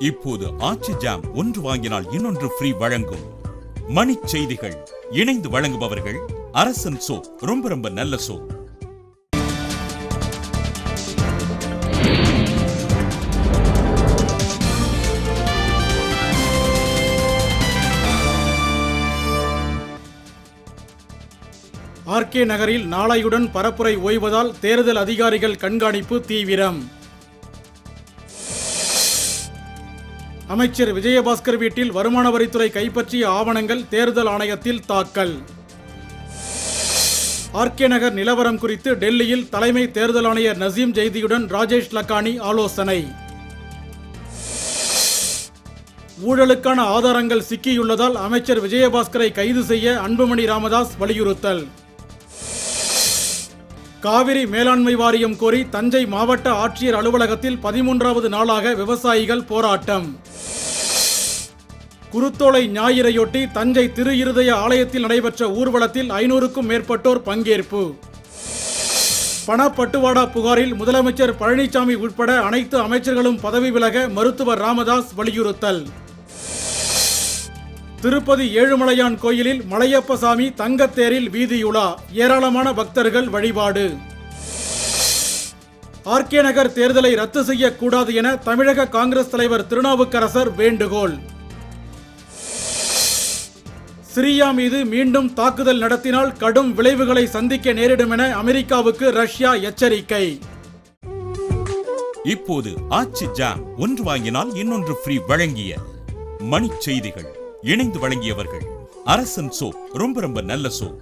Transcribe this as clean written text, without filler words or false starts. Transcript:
இப்போது ஆச்சி ஜாம் ஒன்று வாங்கினால் இன்னொன்று ஃப்ரீ வழங்கும். மணிச் செய்திகள் இணைந்து வழங்குபவர்கள் அரசன் சோப், ரொம்ப ரொம்ப நல்ல சோப். ஆர்கே நகரில் நாளையுடன் பரப்புரை ஓய்வதால் தேர்தல் அதிகாரிகள் கண்காணிப்பு தீவிரம். அமைச்சர் விஜயபாஸ்கர் வீட்டில் வருமான வரித்துறை கைப்பற்றிய ஆவணங்கள் தேர்தல் ஆணையத்தில் தாக்கல். ஆர்கே நகர் நிலவரம் குறித்து டெல்லியில் தலைமை தேர்தல் ஆணையர் நசீம் ஜெய்தியுடன் ராஜேஷ் லக்கானி ஆலோசனை. ஊழலுக்கான ஆதாரங்கள் சிக்கியுள்ளதால் அமைச்சர் விஜயபாஸ்கரை கைது செய்ய அன்புமணி ராமதாஸ் வலியுறுத்தல். காவிரி மேலாண்மை வாரியம் கோரி தஞ்சை மாவட்ட ஆட்சியர் அலுவலகத்தில் 13வது நாளாக விவசாயிகள் போராட்டம். குருத்தோலை ஞாயிறையொட்டி தஞ்சை திரு இருதய ஆலயத்தில் நடைபெற்ற ஊர்வலத்தில் 500க்கும் மேற்பட்டோர் பங்கேற்பு. பணப்பட்டுவாடா புகாரில் முதலமைச்சர் பழனிசாமி உட்பட அனைத்து அமைச்சர்களும் பதவி விலக மருத்துவர் ராமதாஸ் வலியுறுத்தல். திருப்பதி ஏழுமலையான் கோயிலில் மலையப்பசாமி தங்கத்தேரில் வீதியுலா, ஏராளமான பக்தர்கள் வழிபாடு. ஆர்கே நகர் தேர்தலை ரத்து செய்யக்கூடாது என தமிழக காங்கிரஸ் தலைவர் திருநாவுக்கரசர் வேண்டுகோள். சிரியா மீது மீண்டும் தாக்குதல் நடத்தினால் கடும் விளைவுகளை சந்திக்க நேரிடும் என அமெரிக்காவுக்கு ரஷ்யா எச்சரிக்கை. இப்போது ஆச்சி ஜாம் ஒன்று வாங்கினால் இன்னொன்று ஃப்ரீ வழங்கிய மணிச் செய்திகள் இணைந்து வழங்கியவர்கள் அரசன் சோப், ரொம்ப ரொம்ப நல்ல சோப்.